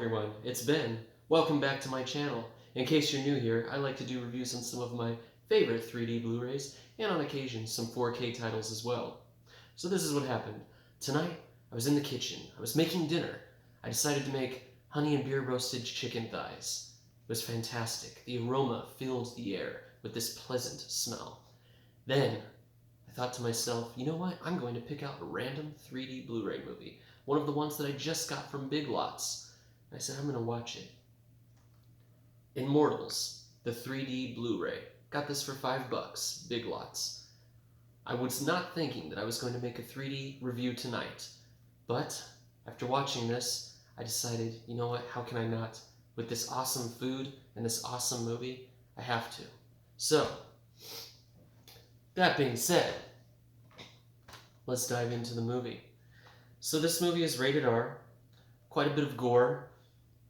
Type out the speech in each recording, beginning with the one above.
everyone, it's Ben. Welcome back to my channel. In case you're new here, I like to do reviews on some of my favorite 3D Blu-rays, and on occasion some 4K titles as well. So this is what happened. Tonight, I was in the kitchen. I was making dinner. I decided to make honey and beer roasted chicken thighs. It was fantastic. The aroma filled the air with this pleasant smell. Then, I thought to myself, you know what? I'm going to pick out a random 3D Blu-ray movie. One of the ones that I just got from Big Lots. And I said, I'm going to watch it. Immortals, the 3D Blu-ray. Got this for $5, Big Lots. I was not thinking that I was going to make a 3D review tonight. But, after watching this, I decided, you know what, how can I not? With this awesome food and this awesome movie, I have to. So, that being said, let's dive into the movie. So this movie is rated R, quite a bit of gore,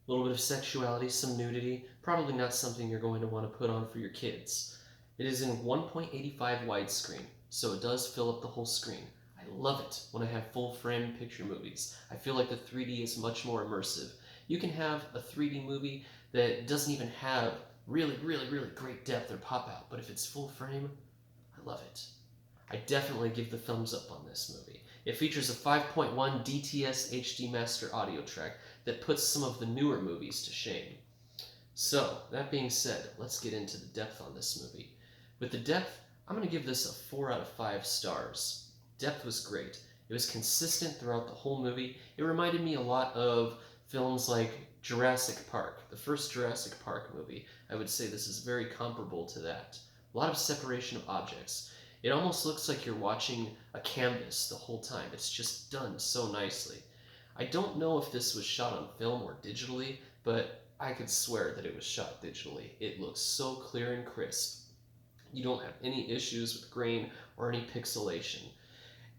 a little bit of sexuality, some nudity, probably not something you're going to want to put on for your kids. It is in 1.85 widescreen, so it does fill up the whole screen. I love it when I have full frame picture movies. I feel like the 3D is much more immersive. You can have a 3D movie that doesn't even have really great depth or pop out, but if it's full frame, I love it. I definitely give the thumbs up on this movie. It features a 5.1 DTS HD Master audio track that puts some of the newer movies to shame. So, that being said, let's get into the depth on this movie. With the depth, I'm going to give this a 4 out of 5 stars. Depth was great. It was consistent throughout the whole movie. It reminded me a lot of films like Jurassic Park, the first Jurassic Park movie. I would say this is very comparable to that. A lot of separation of objects. It almost looks like you're watching a canvas the whole time. It's just done so nicely. I don't know if this was shot on film or digitally, but I could swear that it was shot digitally. It looks so clear and crisp. You don't have any issues with grain or any pixelation.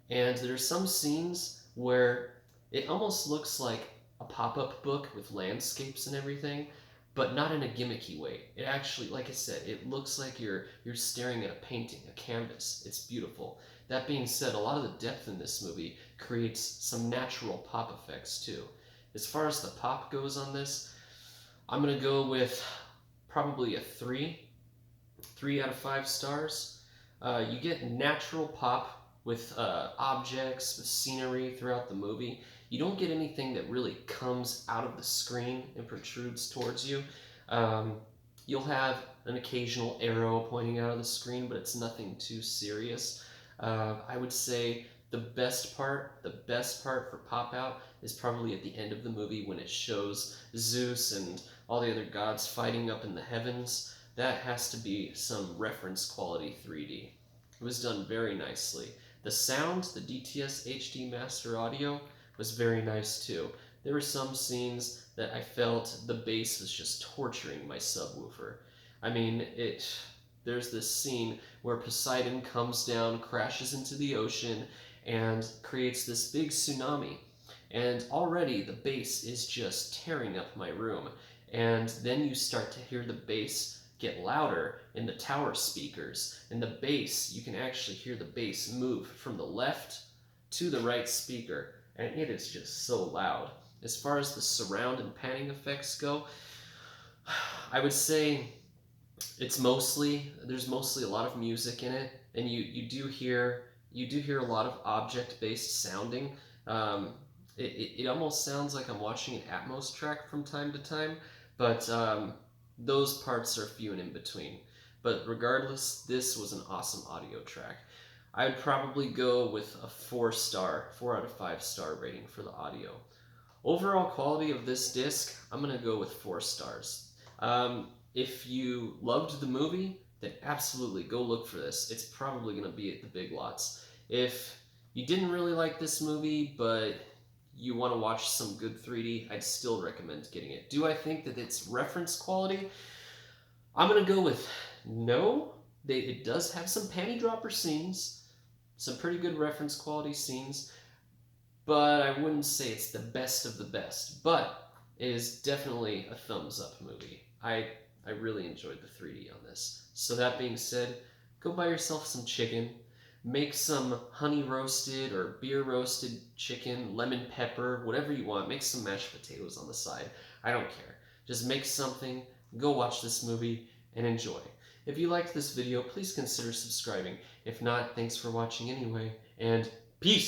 And there's some scenes where it almost looks like a pop-up book with landscapes and everything, but not in a gimmicky way. It actually, like I said, it looks like you're staring at a painting, a canvas. It's beautiful. That being said, a lot of the depth in this movie creates some natural pop effects too. As far as the pop goes on this, I'm going to go with probably a 3 out of 5 stars. You get natural pop with objects, with scenery throughout the movie. You don't get anything that really comes out of the screen and protrudes towards you. You'll have an occasional arrow pointing out of the screen, but it's nothing too serious. I would say the best part for pop out is probably at the end of the movie when it shows Zeus and all the other gods fighting up in the heavens. That has to be some reference quality 3D. It was done very nicely. The sound, the DTS HD Master Audio, was very nice too. There were some scenes that I felt the bass was just torturing my subwoofer. I mean, there's this scene where Poseidon comes down, crashes into the ocean, and creates this big tsunami. And already the bass is just tearing up my room. And then you start to hear the bass get louder in the tower speakers. And the bass, you can actually hear the bass move from the left to the right speaker. And it is just so loud. As far as the surround and panning effects go, I would say there's mostly a lot of music in it, and you do hear a lot of object-based sounding. It almost sounds like I'm watching an Atmos track from time to time, but those parts are few and in between. But regardless, this was an awesome audio track. I would probably go with a 4 out of 5 star rating for the audio. Overall quality of this disc, I'm going to go with 4 stars. If you loved the movie, then absolutely go look for this. It's probably going to be at the Big Lots. If you didn't really like this movie, but you want to watch some good 3D, I'd still recommend getting it. Do I think that it's reference quality? I'm going to go with no. It does have some panty dropper scenes, some pretty good reference quality scenes, but I wouldn't say it's the best of the best. But it is definitely a thumbs up movie. I really enjoyed the 3D on this. So that being said, go buy yourself some chicken, Make some honey roasted or beer roasted chicken, lemon pepper, whatever you want. Make some mashed potatoes on the side. I don't care. Just make something, go watch this movie, and enjoy. If you liked this video, please consider subscribing. If not, thanks for watching anyway, and peace!